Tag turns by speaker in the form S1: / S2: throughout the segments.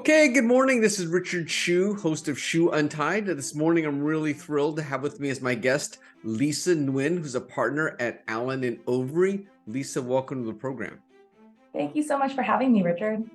S1: Okay, good morning. This is Richard Hsu, host of Hsu Untied. This morning, I'm really thrilled to have with me as my guest, Lisa Nguyen, who's a partner at Allen Overy. Lisa, welcome to the program.
S2: Thank you so much for having me, Richard.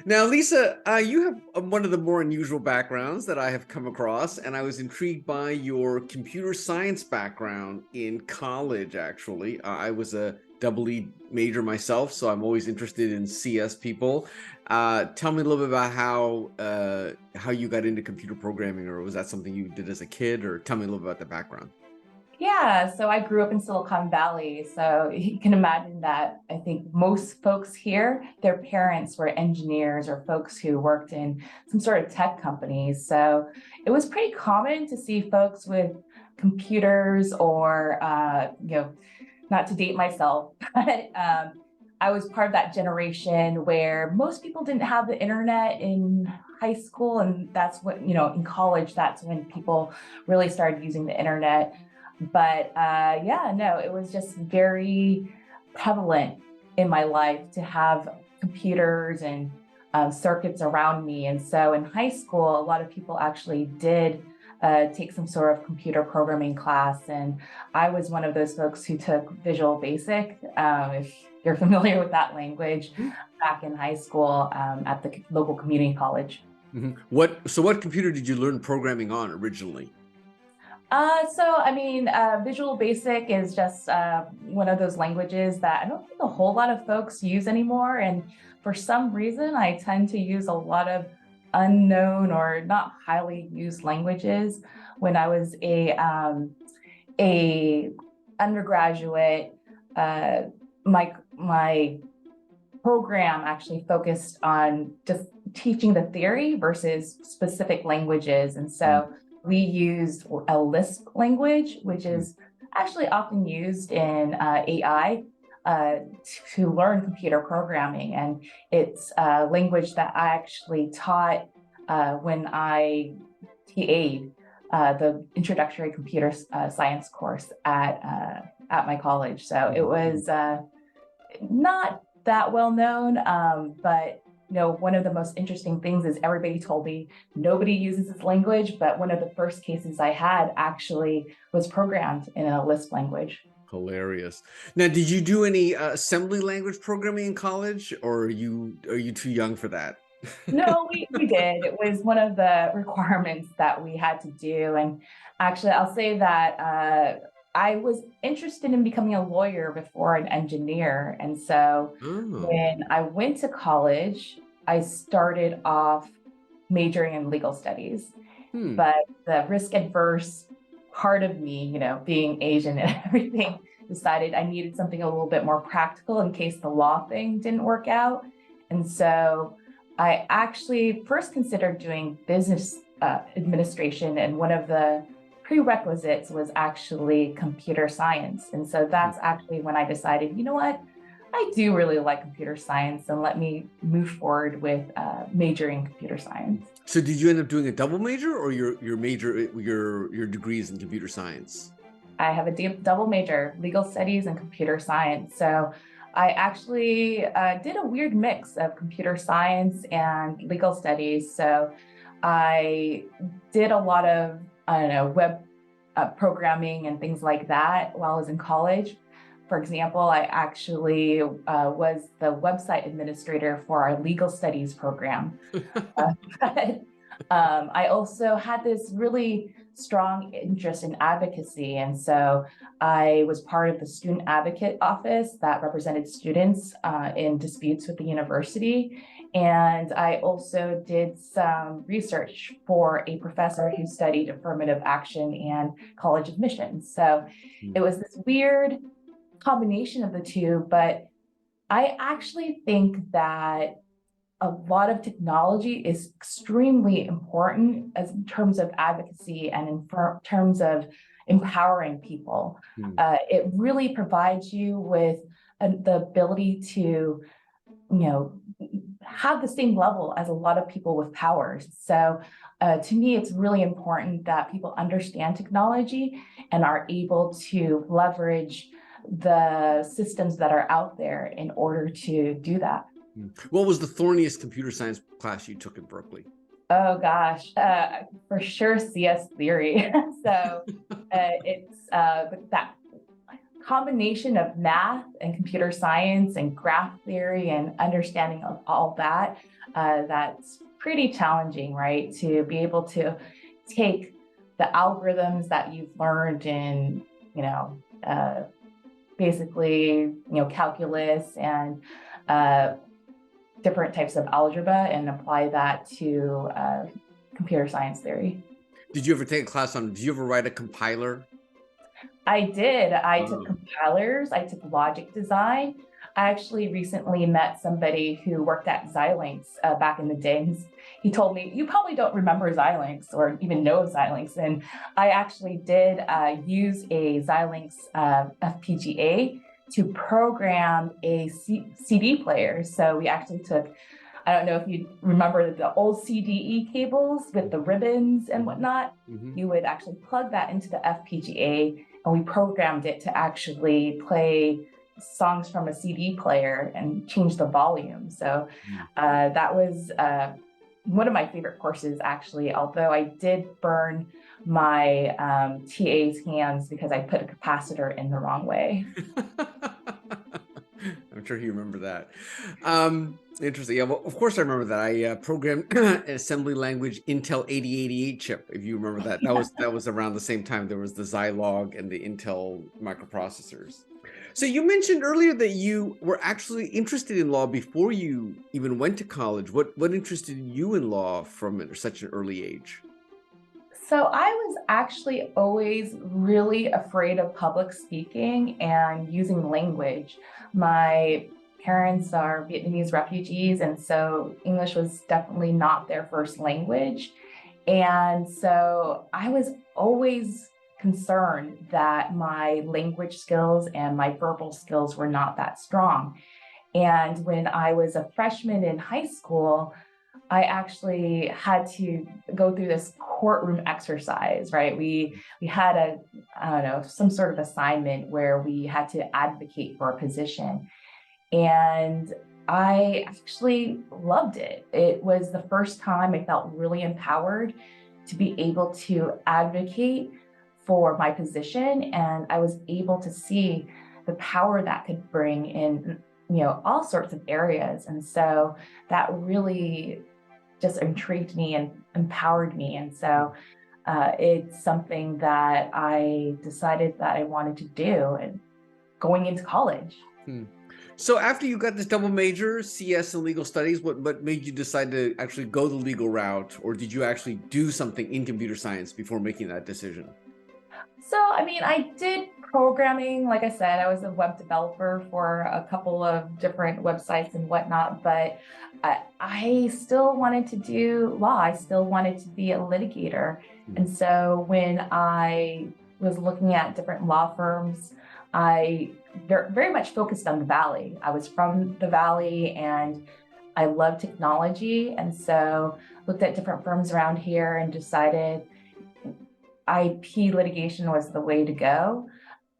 S1: Now, Lisa, you have one of the more unusual backgrounds that I have come across, and I was intrigued by your computer science background in college, actually. I was a double E major myself, so I'm always interested in CS people. Tell me a little bit about how you got into computer programming, or was that something you did as a kid, or tell me a little bit about the background.
S2: Yeah, so I grew up in Silicon Valley, so you can imagine that I think most folks here, their parents were engineers or folks who worked in some sort of tech companies. So it was pretty common to see folks with computers or, not to date myself, but I was part of that generation where most people didn't have the internet in high school. And that's what, in college, that's when people really started using the internet. But yeah, no, it was just very prevalent in my life to have computers and circuits around me. And so in high school, a lot of people actually did take some sort of computer programming class. And I was one of those folks who took Visual Basic, if you're familiar with that language, back in high school at the local community college.
S1: Mm-hmm. So what computer did you learn programming on originally?
S2: Visual Basic is just one of those languages that I don't think a whole lot of folks use anymore. And for some reason, I tend to use a lot of unknown or not highly used languages. When I was a undergraduate, my program actually focused on just teaching the theory versus specific languages. And so we used a Lisp language, which is actually often used in AI to learn computer programming. And it's a language that I actually taught when I TA'd the introductory computer science course at my college. So it was not that well known, but one of the most interesting things is everybody told me nobody uses this language, but one of the first cases I had actually was programmed in a Lisp language.
S1: Hilarious. Now, did you do any assembly language programming in college, or are you too young for that?
S2: No, we did. It was one of the requirements that we had to do. And actually, I'll say that I was interested in becoming a lawyer before an engineer. And so when I went to college, I started off majoring in legal studies. But the risk adverse part of me, being Asian and everything, decided I needed something a little bit more practical in case the law thing didn't work out. And so I actually first considered doing business administration, and one of the prerequisites was actually computer science. And so that's actually when I decided, you know what, I do really like computer science, and let me move forward with majoring in computer science.
S1: So did you end up doing a double major, or your major, your degrees in computer science?
S2: I have a double major, legal studies and computer science. So I actually did a weird mix of computer science and legal studies. So I did a lot of, web programming and things like that while I was in college. For example, I actually was the website administrator for our legal studies program. I also had this really strong interest in advocacy. And so I was part of the student advocate office that represented students in disputes with the university. And I also did some research for a professor who studied affirmative action and college admissions. So it was this weird combination of the two, but I actually think that a lot of technology is extremely important as in terms of advocacy and in terms of empowering people. It really provides you with the ability to, have the same level as a lot of people with powers. So to me, it's really important that people understand technology and are able to leverage the systems that are out there in order to do that.
S1: What was the thorniest computer science class you took in Berkeley?
S2: Oh gosh, for sure CS theory. So it's that combination of math and computer science and graph theory and understanding of all that, that's pretty challenging, right? To be able to take the algorithms that you've learned in, you know, basically, calculus and uh, different types of algebra and apply that to computer science theory.
S1: Did you ever take a class on, did you ever write a compiler?
S2: I did. I took
S1: Oh.
S2: compilers, I took logic design. I actually recently met somebody who worked at Xilinx back in the day. And he told me, you probably don't remember Xilinx or even know Xilinx. And I actually did use a Xilinx FPGA to program a CD player. So we actually took, I don't know if you remember the old CDE cables with the ribbons and whatnot. You would actually plug that into the FPGA, and we programmed it to actually play songs from a CD player and change the volume. So that was one of my favorite courses, actually, although I did burn my TA's hands because I put a capacitor in the wrong way.
S1: I'm sure you remember that. Interesting. Yeah, well, of course I remember that. I programmed an assembly language Intel 8088 chip. If you remember that, that was around the same time there was the Zilog and the Intel microprocessors. So you mentioned earlier that you were actually interested in law before you even went to college. What interested you in law from such an early age?
S2: So I was actually always really afraid of public speaking and using language. My parents are Vietnamese refugees, and so English was definitely not their first language. And so I was always concerned that my language skills and my verbal skills were not that strong. And when I was a freshman in high school, I actually had to go through this courtroom exercise, right? We had a, I don't know, some sort of assignment where we had to advocate for a position. And I actually loved it. It was the first time I felt really empowered to be able to advocate for my position. And I was able to see the power that could bring in, all sorts of areas. And so that really just intrigued me and empowered me. And so it's something that I decided that I wanted to do and going into college.
S1: So after you got this double major, CS and legal studies, what made you decide to actually go the legal route, or did you actually do something in computer science before making that decision?
S2: So, I mean, I did programming. Like I said, I was a web developer for a couple of different websites and whatnot, but I still wanted to do law. I still wanted to be a litigator. And so when I was looking at different law firms, I very much focused on the Valley. I was from the Valley and I love technology. And so looked at different firms around here and decided IP litigation was the way to go.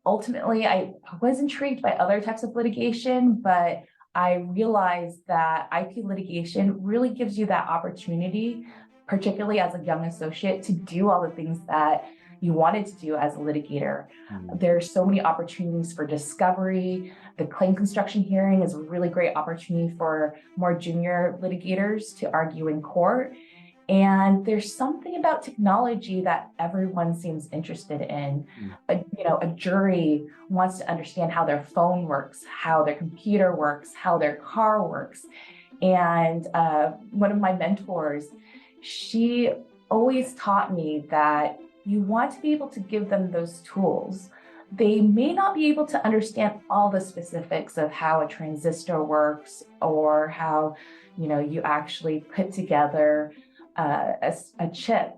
S2: Ultimately, I was intrigued by other types of litigation, but I realized that IP litigation really gives you that opportunity, particularly as a young associate, to do all the things that you wanted to do as a litigator. There's so many opportunities for discovery. The claim construction hearing is a really great opportunity for more junior litigators to argue in court. And there's something about technology that everyone seems interested in. A jury wants to understand how their phone works, how their computer works, how their car works. And one of my mentors, she always taught me that you want to be able to give them those tools. They may not be able to understand all the specifics of how a transistor works or how, you actually put together a chip.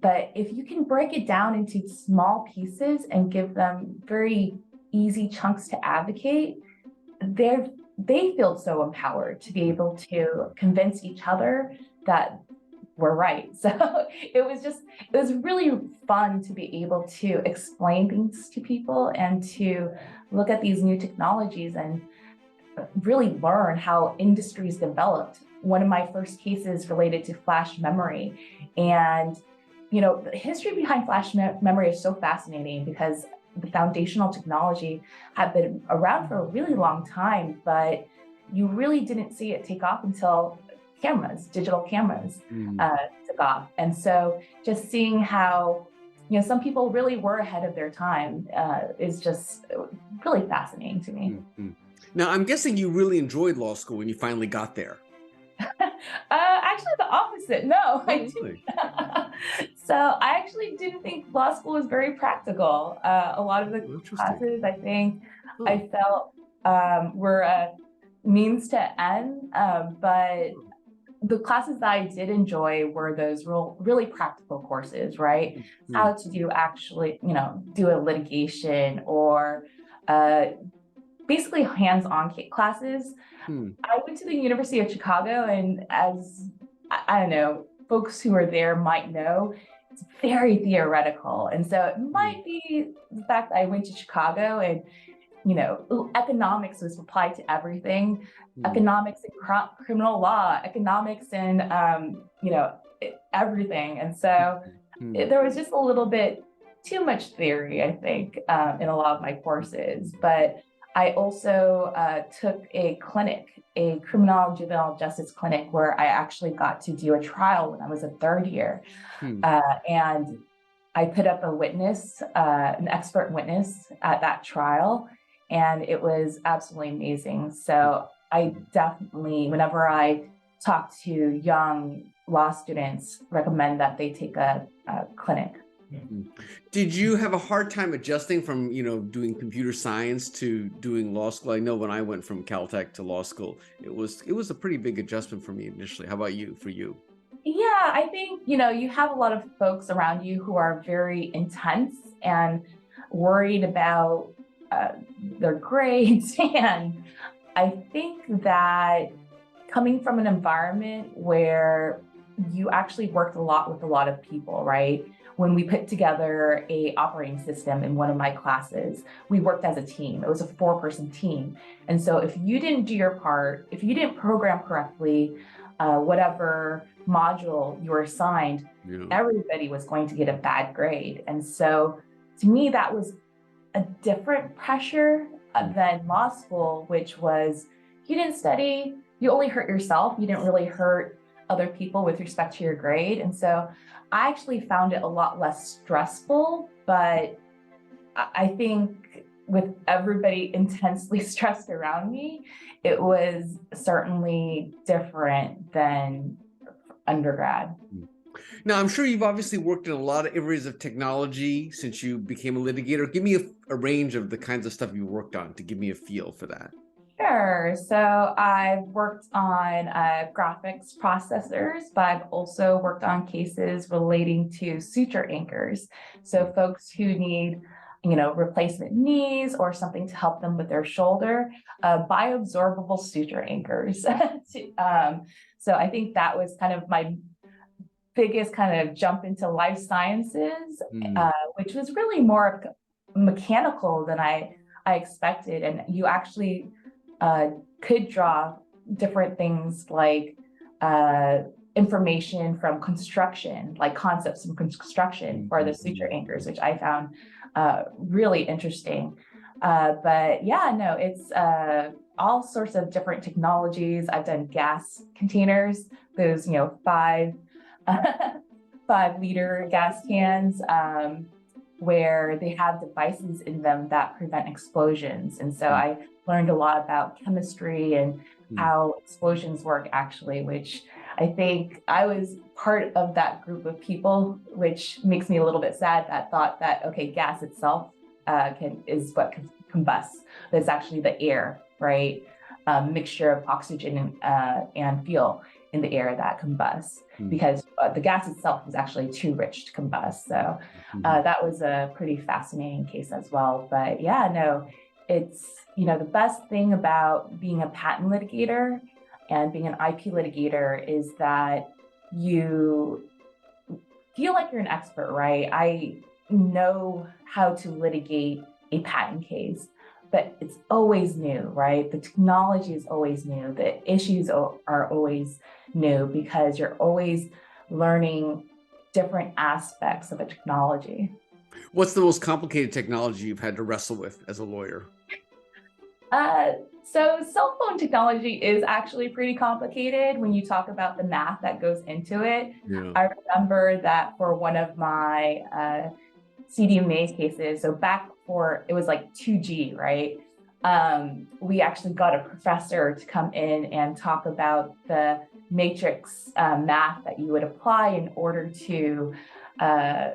S2: But if you can break it down into small pieces and give them very easy chunks to advocate, they feel so empowered to be able to convince each other that we're right. So it was really fun to be able to explain things to people and to look at these new technologies and really learn how industries developed. One of my first cases related to flash memory. And, the history behind flash memory is so fascinating because the foundational technology had been around for a really long time, but you really didn't see it take off until digital cameras took off. And so just seeing how, some people really were ahead of their time is just really fascinating to me.
S1: Mm-hmm. Now, I'm guessing you really enjoyed law school when you finally got there.
S2: Actually, the opposite. No, I
S1: Oh,
S2: didn't.
S1: really?
S2: So I actually didn't think law school was very practical. A lot of the
S1: Oh, interesting.
S2: classes, I think,
S1: Huh.
S2: I felt were a means to end, but the classes that I did enjoy were those really practical courses, right?
S1: Mm-hmm.
S2: How to do a litigation or uh, basically hands-on classes.
S1: Hmm.
S2: I went to the University of Chicago, and as I don't know, folks who are there might know, it's very theoretical. And so it might be the fact that I went to Chicago and, economics was applied to everything, economics and criminal law, economics and, everything. And so there was just a little bit too much theory, I think, in a lot of my courses. But I also took a criminal juvenile justice clinic, where I actually got to do a trial when I was a third year. And I put up an expert witness at that trial, and it was absolutely amazing. So I definitely, whenever I talk to young law students, recommend that they take a clinic.
S1: Did you have a hard time adjusting from, doing computer science to doing law school? I know when I went from Caltech to law school, it was a pretty big adjustment for me initially. How about for you?
S2: Yeah, I think, you have a lot of folks around you who are very intense and worried about their grades. And I think that coming from an environment where you actually worked a lot with a lot of people, right? When we put together a operating system in one of my classes, we worked as a team. It was a 4-person team. And so if you didn't do your part, if you didn't program correctly, whatever module you were assigned, everybody was going to get a bad grade. And so to me, that was a different pressure than law school, which was, you didn't study, you only hurt yourself. You didn't really hurt other people with respect to your grade. And so I actually found it a lot less stressful, but I think with everybody intensely stressed around me, it was certainly different than undergrad.
S1: Now, I'm sure you've obviously worked in a lot of areas of technology since you became a litigator. Give me a range of the kinds of stuff you worked on to give me a feel for that.
S2: Sure. So I've worked on graphics processors, but I've also worked on cases relating to suture anchors. So folks who need, replacement knees or something to help them with their shoulder, bioabsorbable suture anchors. So I think that was kind of my biggest kind of jump into life sciences, which was really more mechanical than I expected. And you actually could draw different things like information from construction, like concepts from construction for the suture anchors, which I found really interesting. But yeah, no, it's all sorts of different technologies. I've done gas containers, those, 5-liter gas cans, where they have devices in them that prevent explosions. And so I learned a lot about chemistry and how explosions work, actually, which I think I was part of that group of people, which makes me a little bit sad, that thought that, okay, gas itself is what combusts. But it's actually the air, right? Mixture of oxygen and fuel in the air that combusts, because the gas itself is actually too rich to combust. So that was a pretty fascinating case as well. But yeah, no, it's, the best thing about being a patent litigator and being an IP litigator is that you feel like you're an expert, right? I know how to litigate a patent case, but it's always new, right? The technology is always new. The issues are always new because you're always learning different aspects of a technology.
S1: What's the most complicated technology you've had to wrestle with as a lawyer?
S2: Uh, so cell phone technology is actually pretty complicated when you talk about the math that goes into it.
S1: Yeah.
S2: I remember that for one of my CDMA cases, so back before it was like 2G, right? We actually got a professor to come in and talk about the matrix math that you would apply in order to, I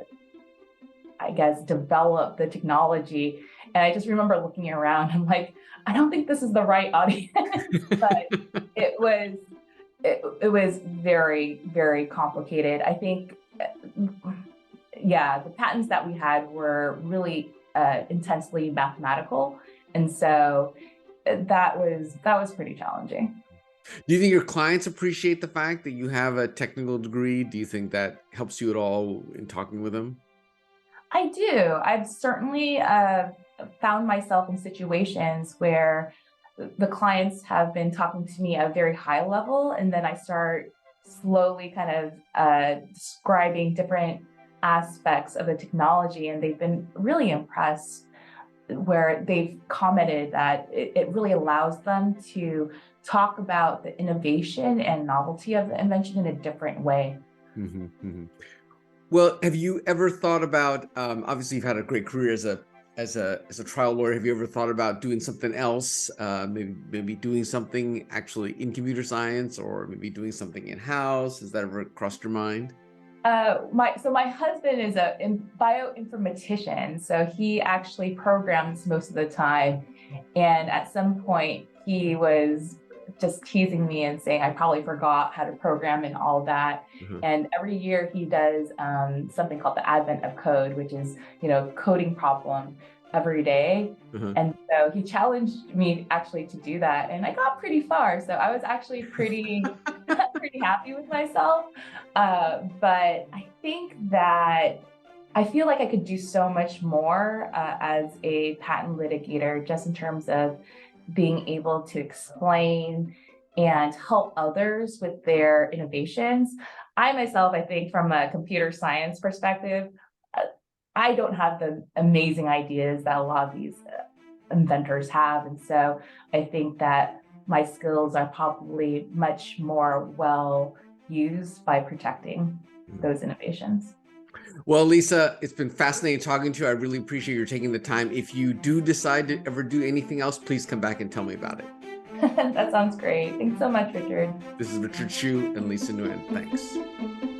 S2: guess, develop the technology. And I just remember looking around, I'm like, I don't think this is the right audience, but it was very, very complicated. I think, yeah, the patents that we had were really intensely mathematical, and so that was pretty challenging.
S1: Do you think your clients appreciate the fact that you have a technical degree? Do you think that helps you at all in talking with them?
S2: I do. I've certainly found myself in situations where the clients have been talking to me at a very high level, and then I start slowly kind of describing different aspects of the technology, and they've been really impressed, where they've commented that it really allows them to talk about the innovation and novelty of the invention in a different way.
S1: Mm-hmm, mm-hmm. Well, have you ever thought about, obviously you've had a great career as a trial lawyer. Have you ever thought about doing something else? Maybe doing something actually in computer science, or maybe doing something in-house? Has that ever crossed your mind?
S2: My husband is a bioinformatician, so he actually programs most of the time. And at some point, he was just teasing me and saying I probably forgot how to program and all that.
S1: Uh-huh.
S2: And every year he does something called the Advent of Code, which is coding problem every day.
S1: Uh-huh.
S2: And so he challenged me actually to do that, and I got pretty far. So I was actually pretty pretty happy with myself. But I think that I feel like I could do so much more as a patent litigator, just in terms of being able to explain and help others with their innovations. I myself, I think from a computer science perspective, I don't have the amazing ideas that a lot of these inventors have. And so I think that my skills are probably much more well used by protecting those innovations.
S1: Well, Lisa, it's been fascinating talking to you. I really appreciate you taking the time. If you do decide to ever do anything else, please come back and tell me about it.
S2: That sounds great. Thanks so much, Richard.
S1: This is Richard Hsu and Lisa Nguyen. Thanks.